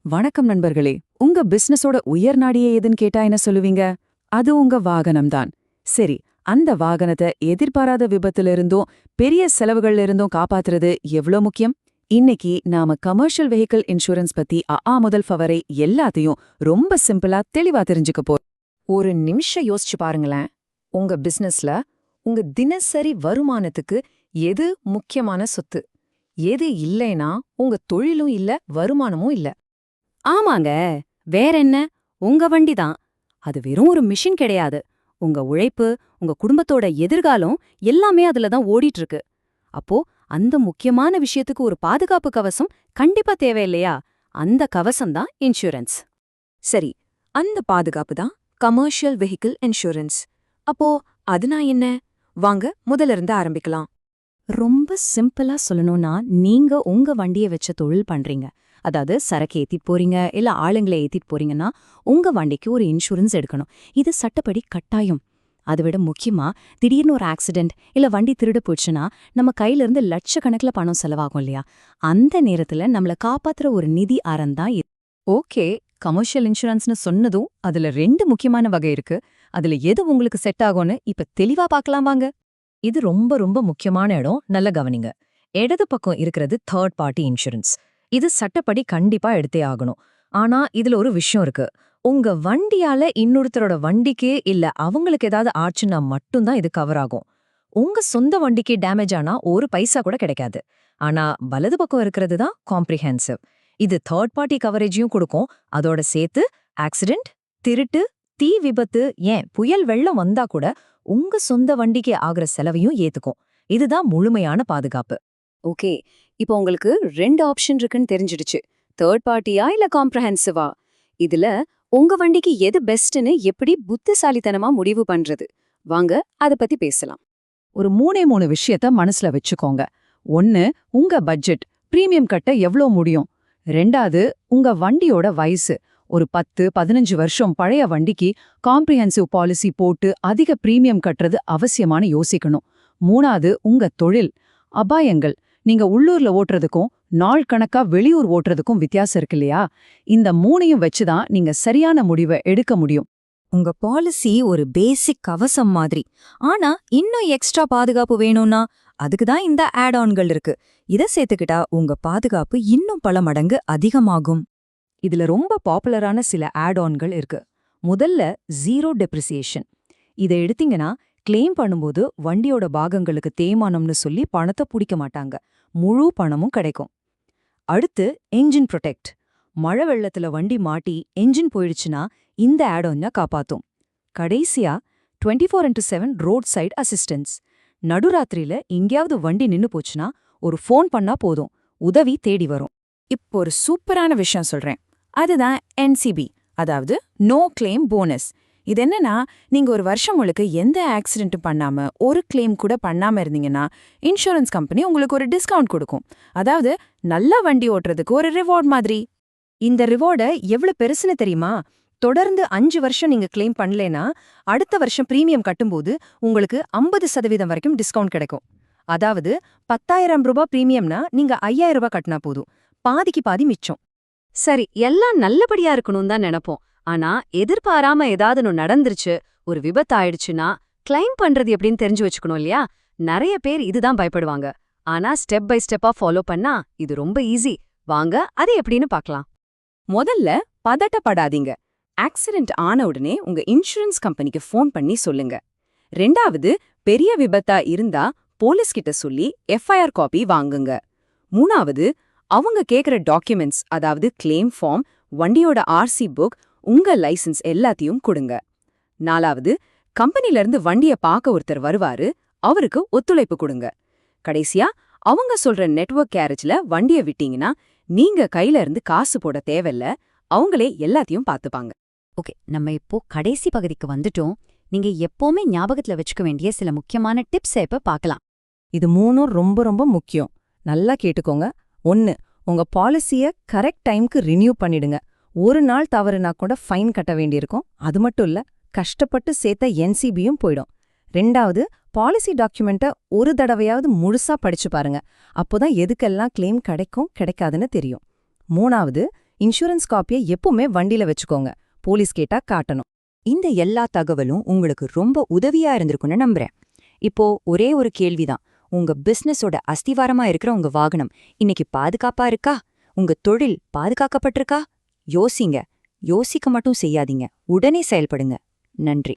வணக்கம் நண்பர்களே. உங்க பிசினஸோட உயர்நாடியே எதுன்னு கேட்டா என்ன சொல்லுவீங்க? அது உங்க வாகனம்தான். சரி, அந்த வாகனத்தை எதிர்பாராத விபத்துல இருந்தும் பெரிய செலவுகள்ல இருந்தும் காப்பாத்துறது எவ்ளோ முக்கியம்? இன்னைக்கு நாம கமர்ஷியல் வெஹிக்கிள் இன்சூரன்ஸ் பத்தி முதல் வரை எல்லாத்தையும் ரொம்ப சிம்பிளா தெளிவா தெரிஞ்சுக்க போறோம். ஒரு நிமிஷம் யோசிச்சு பாருங்களேன். உங்க பிசினஸ்ல உங்க தினசரி வருமானத்துக்கு எது முக்கியமான சொத்து? எது இல்லைனா உங்க தொழிலும் இல்ல, வருமானமும் இல்ல. ஆமாங்க, வேறென்ன, உங்க வண்டிதான். அது வெறும் ஒரு மிஷின் கிடையாது. உங்க உழைப்பு, உங்க குடும்பத்தோட எதிர்காலம் எல்லாமே அதுல தான் ஓடிட்டு இருக்கு. அப்போ அந்த முக்கியமான விஷயத்துக்கு ஒரு பாதுகாப்பு கவசம் கண்டிப்பா தேவையில்லையா? அந்த கவசம் தான் இன்சூரன்ஸ். சரி, அந்த பாதுகாப்பு தான் கமர்ஷியல் வெஹிக்கிள் இன்சூரன்ஸ். அப்போ அதுனா என்ன? வாங்க முதல்ல இருந்து ஆரம்பிக்கலாம். ரொம்ப சிம்பிளா சொல்லணும்னா, நீங்க உங்க வண்டிய வச்ச தொழில் பண்றீங்க. அதாவது சரக்கு ஏத்திட்டு போறீங்க, இல்ல ஆளுங்களை ஏத்திட்டு போறீங்கன்னா உங்க வண்டிக்கு ஒரு இன்சூரன்ஸ் எடுக்கணும். இது சட்டப்படி கட்டாயம். அதை விட முக்கியமா, திடீர்னு ஒரு ஆக்சிடென்ட் இல்ல வண்டி திருடு போச்சுன்னா நம்ம கையில இருந்து லட்சக்கணக்கில் பணம் செலவாகும் இல்லையா? அந்த நேரத்துல நம்மள காப்பாத்துற ஒரு நிதி அறம் தான் இது. ஓகே, கமர்ஷியல் இன்சூரன்ஸ்னு சொன்னதும் அதுல 2 முக்கியமான வகை இருக்கு. அதுல எது உங்களுக்கு செட் ஆகும்னு இப்ப தெளிவா பார்க்கலாம் வாங்க. இது ரொம்ப ரொம்ப முக்கியமான இடம், நல்ல கவனிங்க. இடது பக்கம் இருக்கிறது தேர்ட் பார்ட்டி இன்சூரன்ஸ். இது சட்டப்படி கண்டிப்பா எடுத்தே ஆகணும். ஆனா இதுல ஒரு விஷயம் இருக்கு. உங்க வண்டியால இன்னொருத்தரோட வண்டிக்கே இல்ல அவங்களுக்கு ஏதாவது ஆச்சுன்னா மட்டும்தான் இது கவர் ஆகும். உங்க சொந்த வண்டிக்கு டேமேஜ் ஆனா ஒரு பைசா கூட கிடைக்காது. ஆனா வலது பக்கம் இருக்கிறது தான் காம்ப்ரிஹென்சிவ். இது தேர்ட் பார்ட்டி கவரேஜையும் கொடுக்கும். அதோட சேர்த்து ஆக்சிடென்ட், திருட்டு, தீ விபத்து, ஏன் புயல் வெள்ளம் வந்தா கூட உங்க சொந்த வண்டிக்கு ஆகுற செலவையும் ஏத்துக்கும். இதுதான் முழுமையான பாதுகாப்பு. ஓகே, இப்போ உங்களுக்கு 2 ஆப்ஷன் இருக்குன்னு தெரிஞ்சிடுச்சு. தேர்ட் பார்ட்டியா இல்ல காம்ப்ரஹென்சிவா? இதுல உங்க வண்டிக்கு எது பெஸ்ட்னு எப்படி புத்திசாலித்தனமா முடிவு பண்றது? வாங்க அத பத்தி பேசலாம். ஒரு 3 விஷயத்த மனசுல வச்சுக்கோங்க. 1, உங்க பட்ஜெட், பிரீமியம் கட்ட எவ்ளோ முடியும்? 2வது, உங்க வண்டியோட வயசு. ஒரு 10, 15 வருஷம் பழைய வண்டிக்கு காம்ப்ரிஹென்சிவ் பாலிசி போட்டு அதிக பிரீமியம் கட்டுறது அவசியமான யோசிக்கணும். 3வது, உங்க தொழில், அபாயங்கள். நீங்க உள்ளூர்ல ஓட்டுறதுக்கும் நாள் கணக்கா வெளியூர் ஓட்டுறதுக்கும் வித்தியாசம் இருக்கு இல்லையா? இந்த 3யும் வச்சுதான் நீங்க சரியான முடிவை எடுக்க முடியும். உங்க பாலிசி ஒரு பேசிக் கவசம் மாதிரி. ஆனா இன்னும் எக்ஸ்ட்ரா பாதுகாப்பு வேணும்னா அதுக்கு தான் இந்த ஆட் ஆன்கள் இருக்கு. இத சேர்த்துக்கிட்டா உங்க பாதுகாப்பு இன்னும் பல மடங்கு அதிகமாகும். இதுல ரொம்ப பாப்புலரான சில ஆட் ஆன்கள் இருக்கு. முதல்ல ஜீரோ டெப்ரிசியேஷன். இதை எடுத்தீங்கன்னா கிளைம் பண்ணும்போது வண்டியோட பாகங்களுக்கு தேய்மானம்னு சொல்லி பணத்தை பிடிக்க மாட்டாங்க. முழு பணமும் கிடைக்கும். அடுத்து என்ஜின் ப்ரொடெக்ட். மழை வெள்ளத்துல வண்டி மாட்டி என்ஜின் போயிடுச்சுன்னா இந்த ஆட் ஆன் காப்பாத்தும். கடைசியா 24x7 ரோட் சைடு அசிஸ்டன்ஸ். நடுராத்திரியில எங்கேயாவது வண்டி நின்னு போச்சுன்னா ஒரு ஃபோன் பண்ணா போதும், உதவி தேடி வரும். இப்போ ஒரு சூப்பரான விஷயம் சொல்றேன். அதுதான் என்சிபி, அதாவது நோ கிளைம் போனஸ். இது என்னன்னா, நீங்க ஒரு வருஷம் முழுக்க எந்த ஆக்சிடென்ட்டும் பண்ணாம ஒரு கிளைம் கூட பண்ணாம இருந்தீங்கன்னா இன்சூரன்ஸ் கம்பெனி உங்களுக்கு ஒரு டிஸ்கவுண்ட் கொடுக்கும். அதாவது நல்ல வண்டி ஓட்டுறதுக்கு ஒரு ரிவார்ட் மாதிரி. இந்த ரிவார்ட எவ்வளவு பெருசுன்னு தெரியுமா? தொடர்ந்து 5 வருஷம் நீங்க கிளைம் பண்ணலனா அடுத்த வருஷம் பிரீமியம் கட்டும்போது உங்களுக்கு 50% வரைக்கும் டிஸ்கவுண்ட் கிடைக்கும். அதாவது 10,000 ரூபாய் பிரீமியம்னா நீங்க 5,000 ரூபாய் கட்டினா போதும், பாதிக்கு பாதி மிச்சம். சரி, எல்லாம் நல்லபடியா இருக்கணும் தான் நினைப்போம். ஆனா எதிர்பாராம ஏதாவது நடந்துருச்சு, ஒரு விபத்து ஆயிடுச்சுன்னா கிளைம் பண்றது எப்படின்னு தெரிஞ்சு வச்சுக்கணும் இல்லையா? நிறைய பேர் இதுதான் பயப்படுவாங்க. ஆனா ஸ்டெப் பை ஸ்டெப்பா ஃபாலோ பண்ணா இது ரொம்ப ஈஸி. வாங்க அது எப்படின்னு பார்க்கலாம். முதல்ல பதட்டப்படாதீங்க. ஆக்சிடென்ட் ஆன உடனே உங்க இன்சூரன்ஸ் கம்பெனிக்கு ஃபோன் பண்ணி சொல்லுங்க. 2வது, பெரிய விபத்தா இருந்தா போலீஸ் கிட்ட சொல்லி எஃப்ஐஆர் காப்பி வாங்குங்க. 3வது, அவங்க கேக்குற டாக்குமெண்ட்ஸ், அதாவது கிளைம் ஃபார்ம், வண்டியோட ஆர்சி புக், உங்க லைசன்ஸ் எல்லாத்தையும் கொடுங்க. 4வது, கம்பெனில இருந்து வண்டிய பார்க்க ஒருத்தர் வருவாரு, அவருக்கு ஒத்துழைப்பு கொடுங்க. கடைசியா, அவங்க சொல்ற நெட்வொர்க் கேரேஜ்ல வண்டிய விட்டீங்கன்னா நீங்க கையில இருந்து காசு போட தேவையில்ல, அவங்களே எல்லாத்தையும் பார்த்துப்பாங்க. ஓகே, நம்ம இப்போ கடைசி பகுதிக்கு வந்துட்டோம். நீங்க எப்பவுமே ஞாபகத்துல வச்சுக்க வேண்டிய சில முக்கியமான டிப்ஸ் இப்ப பார்க்கலாம். இது 3ம் ரொம்ப ரொம்ப முக்கியம். நல்லா கேட்டுக்கோங்க. 1, உங்க பாலிசிய கரெக்ட் டைம்க்கு ரினியூ பண்ணிடுங்க. ஒரு நாள் தவறுனா கூட ஃபைன் கட்ட வேண்டியிருக்கும். அது மட்டும் இல்ல, கஷ்டப்பட்டு சேர்த்த என்சிபியும் போயிடும். 2வது, பாலிசி டாக்குமெண்ட்டை ஒரு தடவையாவது முழுசா படிச்சு பாருங்க. அப்போதான் எதுக்கெல்லாம் கிளைம் கிடைக்கும் கிடைக்காதுன்னு தெரியும். 3வது, இன்சூரன்ஸ் காப்பியை எப்பவுமே வண்டியில வச்சுக்கோங்க. போலீஸ் கேட்டா காட்டணும். இந்த எல்லா தகவலும் உங்களுக்கு ரொம்ப உதவியா இருந்திருக்கும்னு நம்புறேன். இப்போ ஒரே ஒரு கேள்விதான். உங்க பிசினஸோட அஸ்திவாரமா இருக்கிற உங்க வாகனம் இன்னைக்கு பாதுகாப்பா இருக்கா? உங்க தொழில் பாதுகாக்கப்பட்டிருக்கா? யோசிங்க. யோசிக்க மட்டும் செய்யாதீங்க. உடனே செயல்படுங்க. நன்றி.